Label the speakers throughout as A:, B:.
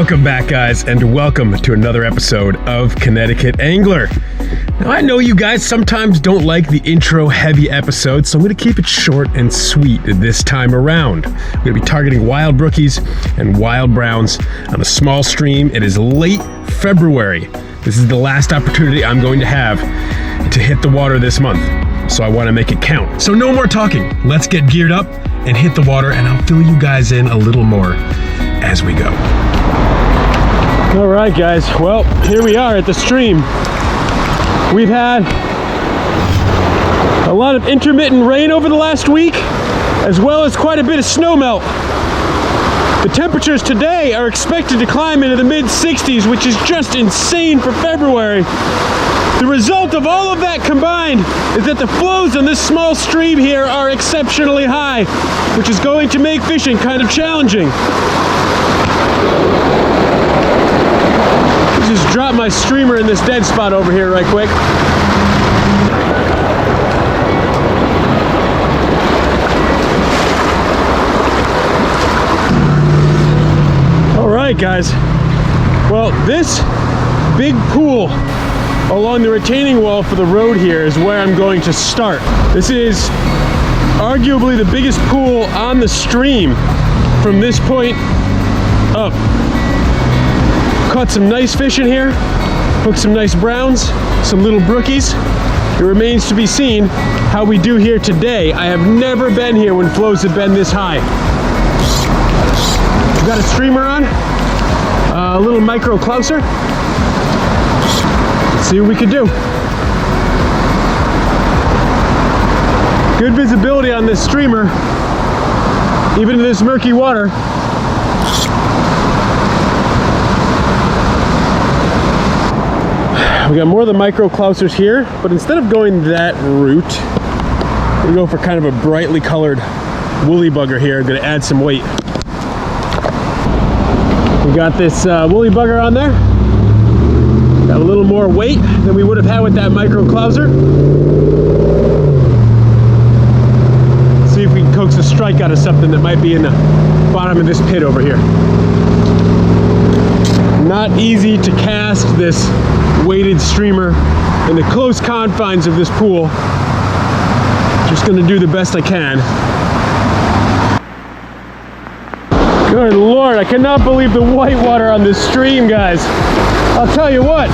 A: Welcome back, guys, and welcome to another episode of Connecticut Angler. Now, I know you guys sometimes don't like the intro-heavy episodes, so I'm going to keep it short and sweet this time around. We're going to be targeting wild brookies and wild browns on a small stream. It is late February. This is the last opportunity I'm going to have to hit the water this month, so I want to make it count. So no more talking. Let's get geared up and hit the water, and I'll fill you guys in a little more as we go. All right, guys, well, here we are at the stream. We've had a lot of intermittent rain over the last week, as well as quite a bit of snow melt. The temperatures today are expected to climb into the mid-60s, which is just insane for February. The result of all of that combined is that the flows on this small stream here are exceptionally high, which is going to make fishing kind of challenging. Just drop my streamer in this dead spot over here right quick. All right, guys. Well, this big pool along the retaining wall for the road here is where I'm going to start. This is arguably the biggest pool on the stream from this point up. Caught some nice fish in here, hooked some nice browns, some little brookies. It remains to be seen how we do here today. I have never been here when flows have been this high. We've got a streamer on, a little micro clouser. Let's see what we can do. Good visibility on this streamer, even in this murky water. We got more of the micro clousers here, but instead of going that route, we're going to go for kind of a brightly colored woolly bugger here. I'm going to add some weight. We got this woolly bugger on there. Got a little more weight than we would have had with that micro clouser. See if we can coax a strike out of something that might be in the bottom of this pit over here. Not easy to cast this weighted streamer in the close confines of this pool. Just gonna do the best I can. Good Lord, I cannot believe the white water on this stream, guys. I'll tell you what,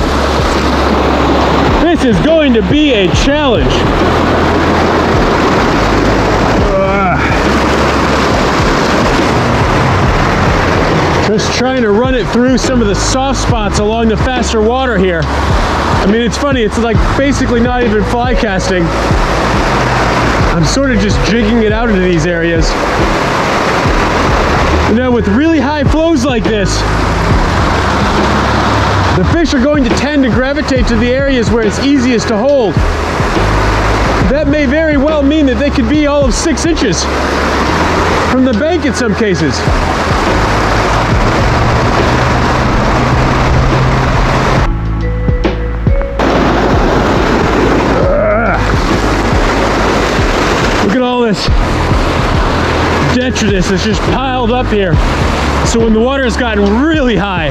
A: this is going to be a challenge. Just trying to run it through some of the soft spots along the faster water here. I mean, it's funny, it's like basically not even fly casting. I'm sort of just jigging it out into these areas. You know, with really high flows like this, the fish are going to tend to gravitate to the areas where it's easiest to hold. That may very well mean that they could be all of 6 inches from the bank in some cases. Look at all this detritus that's just piled up here. So when the water has gotten really high,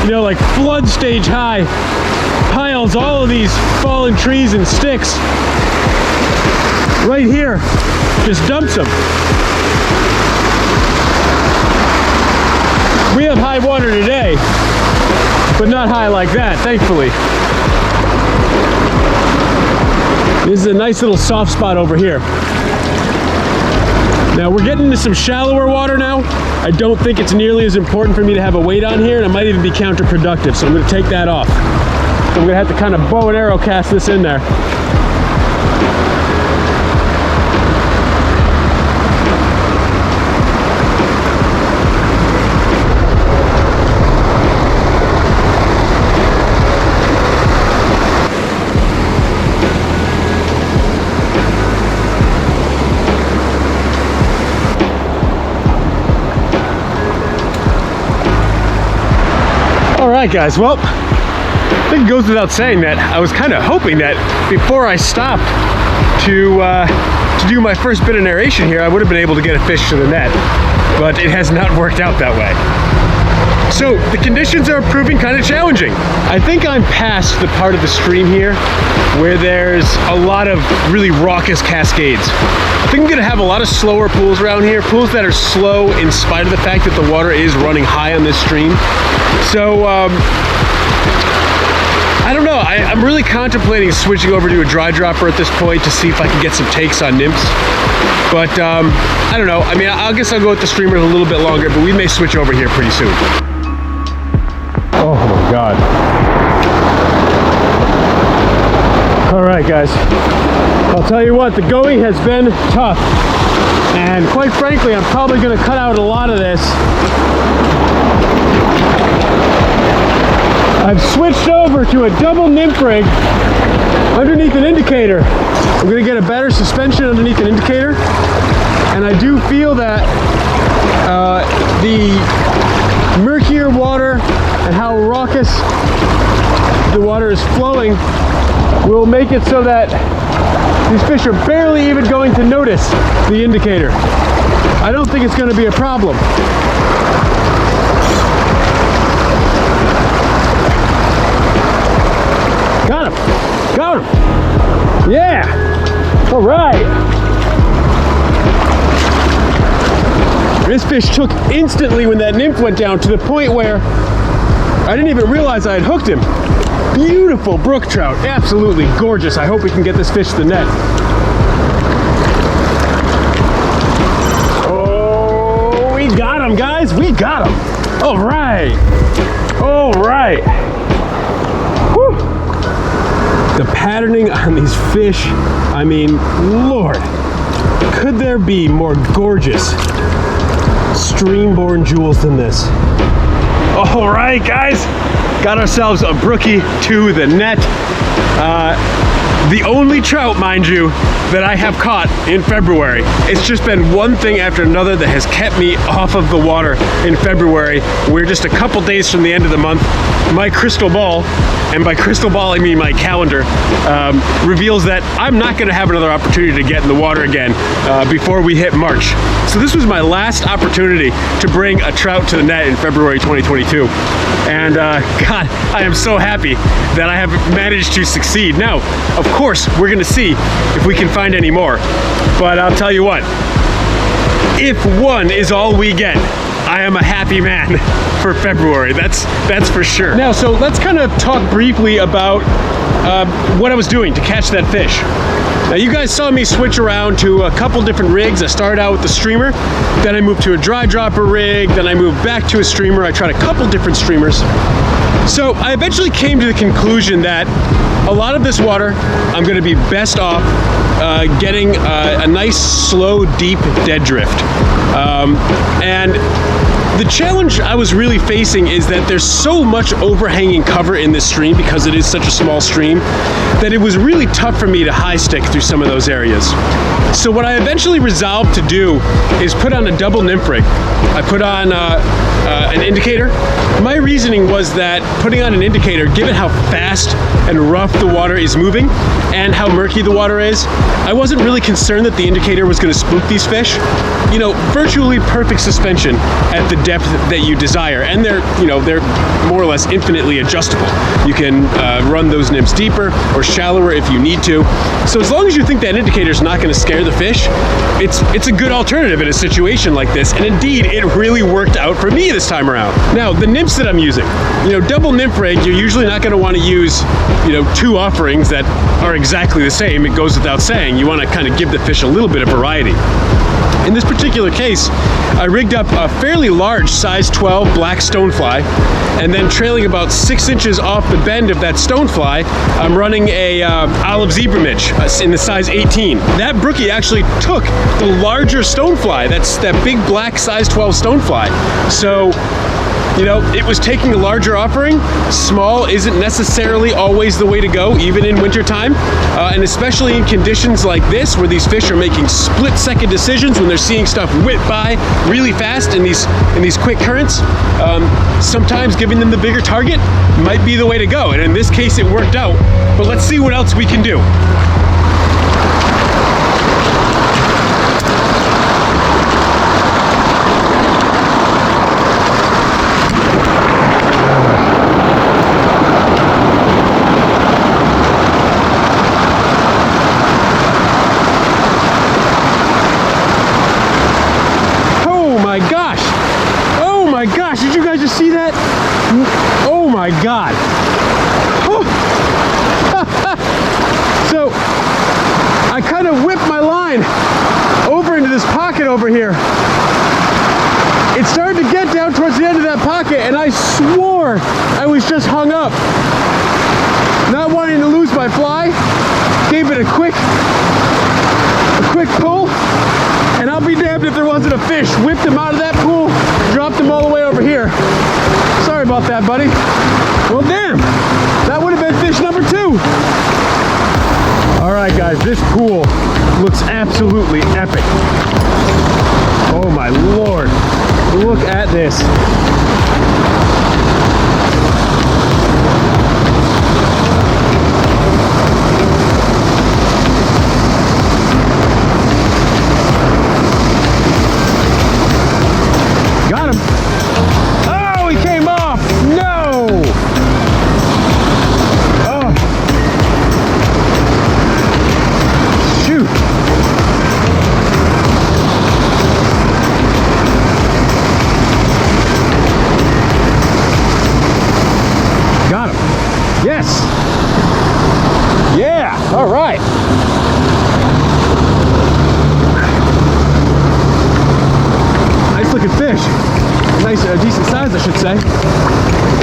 A: you know, like flood stage high, piles all of these fallen trees and sticks right here, just dumps them. We have high water today, but not high like that, thankfully. This is a nice little soft spot over here. Now we're getting into some shallower water now. I don't think it's nearly as important for me to have a weight on here, and it might even be counterproductive, so I'm going to take that off. So I'm going to have to kind of bow and arrow cast this in there. Alright guys, well, I think it goes without saying that I was kind of hoping that before I stopped to do my first bit of narration here, I would have been able to get a fish to the net, but it has not worked out that way. So the conditions are proving kind of challenging. I think I'm past the part of the stream here where there's a lot of really raucous cascades. I think I'm gonna have a lot of slower pools around here, pools that are slow in spite of the fact that the water is running high on this stream. So I don't know, I'm really contemplating switching over to a dry dropper at this point to see if I can get some takes on nymphs. But I don't know, I mean, I guess I'll go with the streamers a little bit longer, but we may switch over here pretty soon. Oh my God. All right, guys. I'll tell you what, the going has been tough. And quite frankly, I'm probably gonna cut out a lot of this. I've switched over to a double nymph rig underneath an indicator. I'm gonna get a better suspension underneath an indicator. And I do feel that the murkier water and how raucous the water is flowing will make it so that these fish are barely even going to notice the indicator. I don't think it's going to be a problem. Got him! Got him! Yeah! All right! This fish took instantly when that nymph went down, to the point where I didn't even realize I had hooked him. Beautiful brook trout, absolutely gorgeous. I hope we can get this fish to the net. Oh, we got him, guys, we got him. All right, all right. Whew. The patterning on these fish, I mean, Lord, could there be more gorgeous stream-born jewels than this? All right, guys, got ourselves a brookie to the net. The only trout, mind you, that I have caught in February. It's just been one thing after another that has kept me off of the water in February. We're just a couple days from the end of the month. My crystal ball, and by crystal ball I mean my calendar, reveals that I'm not gonna have another opportunity to get in the water again before we hit March. So this was my last opportunity to bring a trout to the net in February 2022. And God, I am so happy that I have managed to succeed. Now, of course, we're gonna see if we can find any more. But I'll tell you what, if one is all we get, I am a happy man for February, that's for sure. Now, so let's kind of talk briefly about what I was doing to catch that fish. Now, you guys saw me switch around to a couple different rigs. I started out with the streamer, then I moved to a dry dropper rig, then I moved back to a streamer. I tried a couple different streamers. So I eventually came to the conclusion that a lot of this water, I'm gonna be best off getting a nice, slow, deep dead drift. And the challenge I was really facing is that there's so much overhanging cover in this stream because it is such a small stream that it was really tough for me to high stick through some of those areas. So what I eventually resolved to do is put on a double nymph rig. I put on an indicator. My reasoning was that putting on an indicator, given how fast and rough the water is moving and how murky the water is, I wasn't really concerned that the indicator was going to spook these fish. You know, virtually perfect suspension at the depth that you desire, and they're more or less infinitely adjustable. You can run those nymphs deeper or shallower if you need to. So as long as you think that indicator is not going to scare the fish, it's a good alternative in a situation like this. And indeed, it really worked out for me this time around. Now, the nymphs that I'm using, double nymph rig, you're usually not going to want to use, two offerings that are exactly the same. It goes without saying. You want to kind of give the fish a little bit of variety. In this particular case, I rigged up a fairly large size 12 black stonefly, and then trailing about 6 inches off the bend of that stonefly, I'm running a olive zebra midge in the size 18. That brookie actually took the larger stonefly. That's that big black size 12 stonefly. So, it was taking a larger offering. Small isn't necessarily always the way to go, even in wintertime. And especially in conditions like this, where these fish are making split-second decisions when they're seeing stuff whip by really fast in these quick currents. Sometimes giving them the bigger target might be the way to go. And in this case, it worked out. But let's see what else we can do. I kind of whipped my line over into this pocket over here. It started to get down towards the end of that pocket, and I swore I was just hung up. Not wanting to lose my fly, gave it a quick pull, and I'll be damned if there wasn't a fish. Whipped him out of that pool, dropped him all the way over here. Sorry about that, buddy. Well, damn, that would have been fish number 2. All right, guys, this pool looks absolutely epic. Oh my Lord, look at this. Got him. Oh, he came off. No. Oh. Shoot. Got him. Yes. Yeah. All right. Nice looking fish. Nice, decent size, I should say.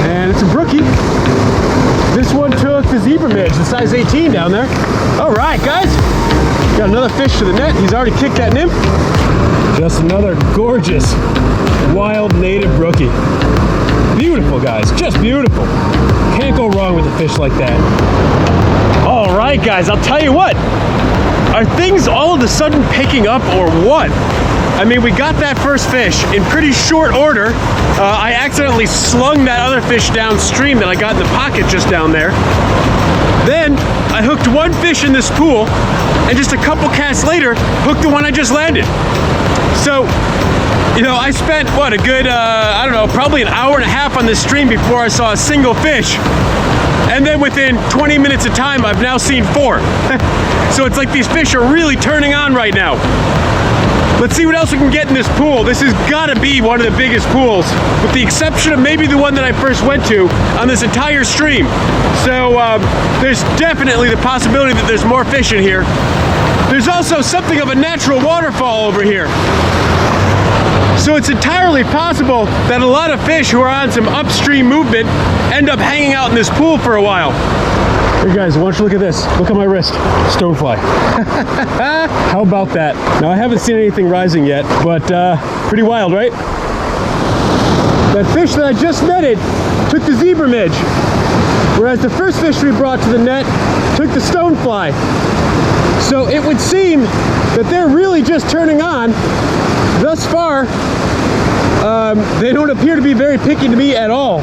A: And it's a brookie. This one took the zebra midge, the size 18 down there. All right, guys. Got another fish to the net. He's already kicked that nymph. Just another gorgeous, wild native brookie. Beautiful, guys. Just beautiful. Can't go wrong with a fish like that. All right, guys. I'll tell you what. Are things all of a sudden picking up or what? I mean, we got that first fish in pretty short order. I accidentally slung that other fish downstream that I got in the pocket just down there. Then I hooked one fish in this pool, and just a couple casts later, hooked the one I just landed. So, you know, I spent, what, a good, I don't know, probably an hour and a half on this stream before I saw a single fish. And then within 20 minutes of time, I've now seen 4. So it's like these fish are really turning on right now. Let's see what else we can get in this pool. This has got to be one of the biggest pools, with the exception of maybe the one that I first went to on this entire stream. So there's definitely the possibility that there's more fish in here. There's also something of a natural waterfall over here. So it's entirely possible that a lot of fish who are on some upstream movement end up hanging out in this pool for a while. Hey guys, why don't you look at this? Look at my wrist. Stonefly. How about that? Now, I haven't seen anything rising yet, but pretty wild, right? That fish that I just netted took the zebra midge, whereas the first fish we brought to the net took the stonefly. So it would seem that they're really just turning on. Thus far, they don't appear to be very picky to me at all.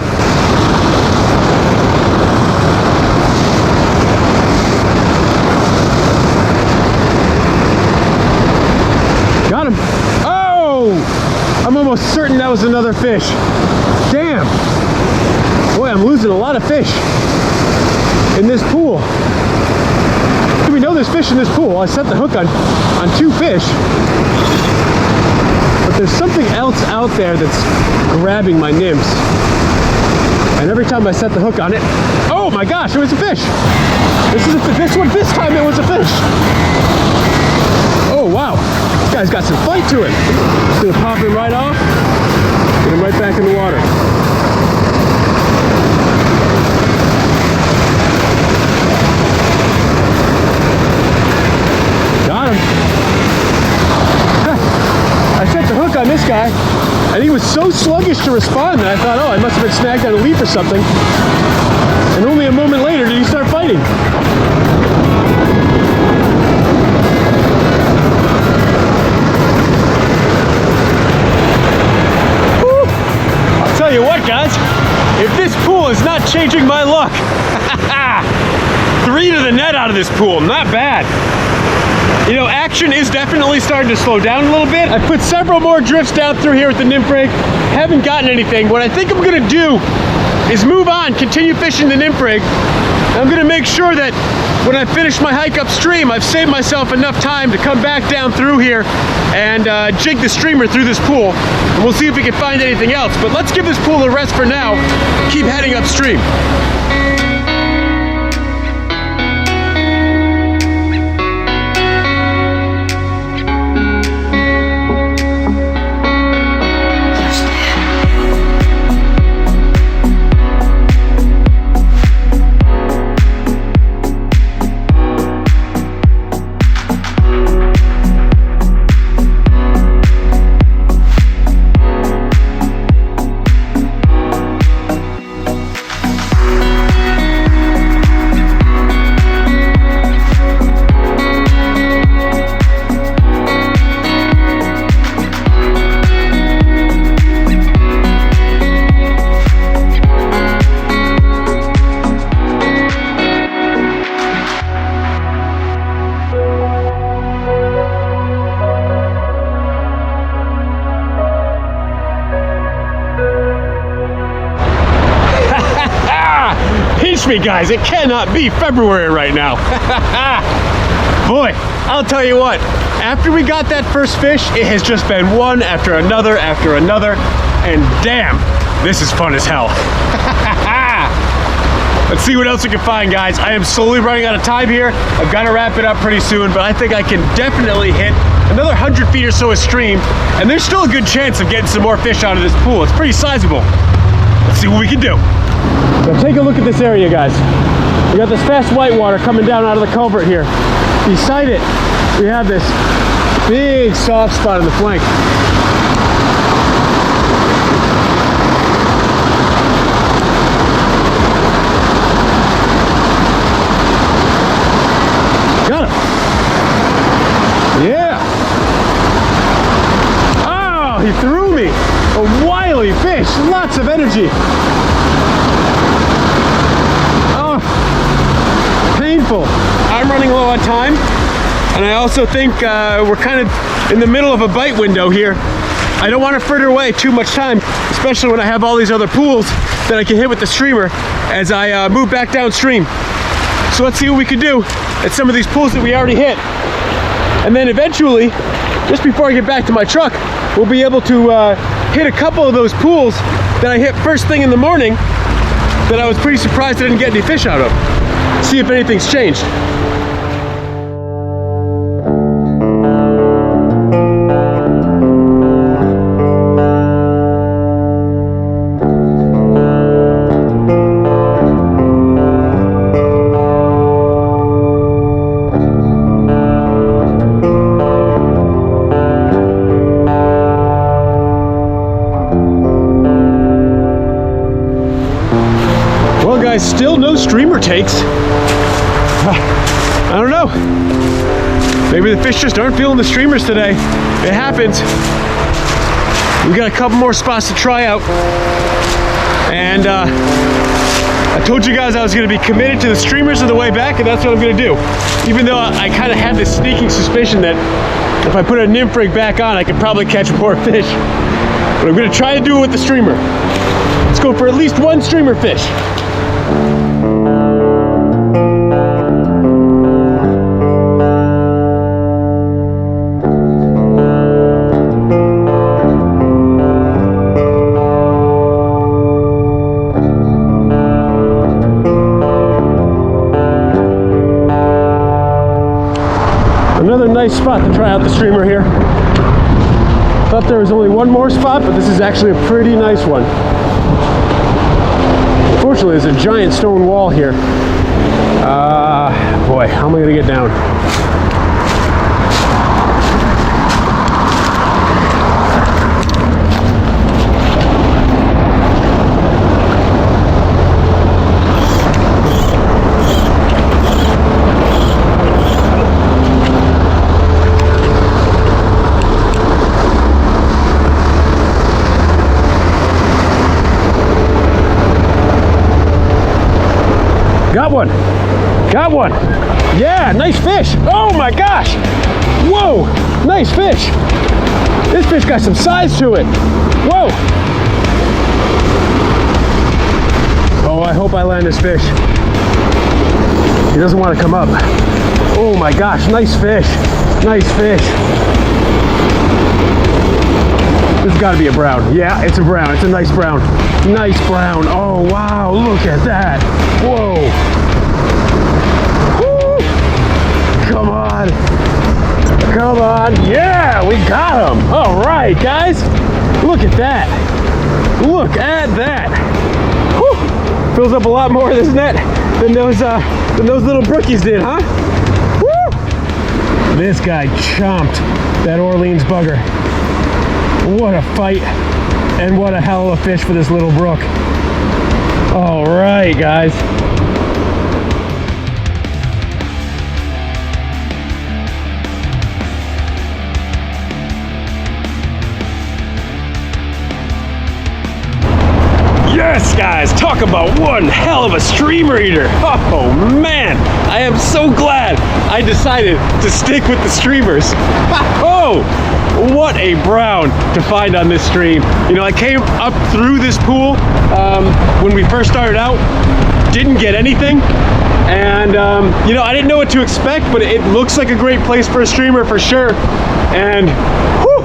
A: Got him. Oh! I'm almost certain that was another fish. Damn. Boy, I'm losing a lot of fish in this pool. We know there's fish in this pool. I set the hook on 2 fish. But there's something else out there that's grabbing my nymphs. And every time I set the hook on it, oh my gosh, it was a fish. This time it was a fish. Oh wow, this guy's got some fight to it. Just gonna pop him right off, get him right back in the water. Got him. I set the hook on this guy, and he was so sluggish to respond that I thought, oh, I must have been snagged on a leaf or something. And only a moment later did he start fighting. Woo. I'll tell you what, guys, if this pool is not changing my luck, 3 to the net out of this pool, not bad. You know, action is definitely starting to slow down a little bit. I put several more drifts down through here with the nymph rig. Haven't gotten anything. What I think I'm gonna do is move on, continue fishing the nymph rig. I'm gonna make sure that when I finish my hike upstream, I've saved myself enough time to come back down through here and jig the streamer through this pool. And we'll see if we can find anything else. But let's give this pool a rest for now. Keep heading upstream. Trust me, guys, it cannot be February right now. Boy, I'll tell you what, after we got that first fish, it has just been one after another, and damn, this is fun as hell. Let's see what else we can find, guys. I am slowly running out of time here. I've got to wrap it up pretty soon, but I think I can definitely hit another 100 feet or so of stream, and there's still a good chance of getting some more fish out of this pool. It's pretty sizable. Let's see what we can do. Now take a look at this area, guys. We got this fast whitewater coming down out of the culvert here. Beside it, we have this big soft spot in the flank. Got him. Yeah. Oh, he threw me. A wily fish, lots of energy. Oh, painful. I'm running low on time, and I also think we're kind of in the middle of a bite window here. I don't want to fritter away too much time, especially when I have all these other pools that I can hit with the streamer as I move back downstream. So let's see what we can do at some of these pools that we already hit. And then eventually, just before I get back to my truck, we'll be able to hit a couple of those pools that I hit first thing in the morning that I was pretty surprised I didn't get any fish out of. See if anything's changed. Still no streamer takes. I don't know. Maybe the fish just aren't feeling the streamers today. It happens. We got a couple more spots to try out. And I told you guys I was going to be committed to the streamers on the way back, and that's what I'm going to do. Even though I kind of had this sneaking suspicion that if I put a nymph rig back on, I could probably catch more fish. But I'm going to try to do it with the streamer. Let's go for at least one streamer fish. Another nice spot to try out the streamer here. Thought there was only one more spot, but this is actually a pretty nice one. Unfortunately, there's a giant stone wall here. Boy, how am I gonna get down? Got one. Got one. Yeah, nice fish. Oh my gosh. Whoa, nice fish. This fish got some size to it. Whoa. Oh, I hope I land this fish. He doesn't want to come up. Oh my gosh, nice fish. Nice fish. This has got to be a brown. Yeah, it's a brown. It's a nice brown. Nice brown. Oh, wow. Look at that. Whoa. Woo. Come on. Come on. Yeah, we got him. All right, guys. Look at that. Look at that. Woo. Fills up a lot more of this net than those little brookies did, huh? Woo. This guy chomped that Orleans bugger. What a fight, and what a hell of a fish for this little brook. All right, guys. Yes, guys, talk about one hell of a streamer eater. Oh man, I am so glad I decided to stick with the streamers. Oh, what a brown to find on this stream. You know, I came up through this pool when we first started out, didn't get anything. And you know, I didn't know what to expect, but it looks like a great place for a streamer for sure. And whew,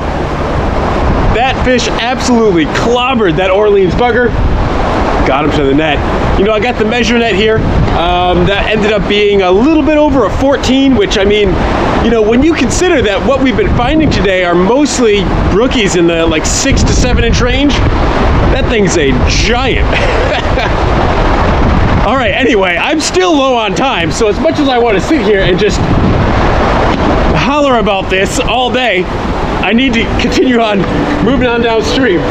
A: that fish absolutely clobbered that Orleans bugger. Got him to the net. You know, I got the measure net here. That ended up being a little bit over a 14, which, I mean, you know, when you consider that what we've been finding today are mostly brookies in the like 6 to 7 inch range, that thing's a giant. All right, anyway, I'm still low on time, so as much as I want to sit here and just holler about this all day, I need to continue on moving on downstream.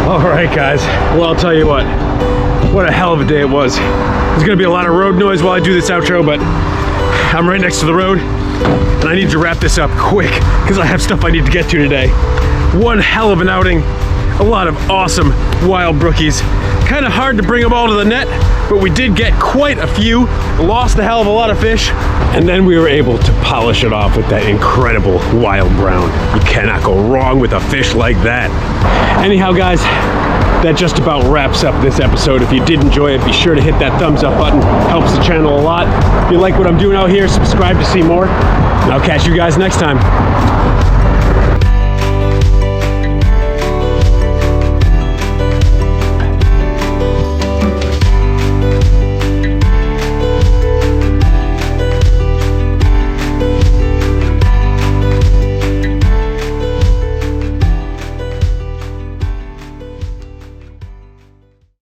A: All right, guys. Well, I'll tell you what a hell of a day it was. There's gonna be a lot of road noise while I do this outro, but I'm right next to the road, and I need to wrap this up quick because I have stuff I need to get to today. One hell of an outing. A lot of awesome wild brookies. Kind of hard to bring them all to the net, but we did get quite a few. Lost a hell of a lot of fish, and then we were able to polish it off with that incredible wild brown. You cannot go wrong with a fish like that. Anyhow, guys, that just about wraps up this episode. If you did enjoy it, be sure to hit that thumbs up button. Helps the channel a lot. If you like what I'm doing out here, subscribe to see more. And I'll catch you guys next time.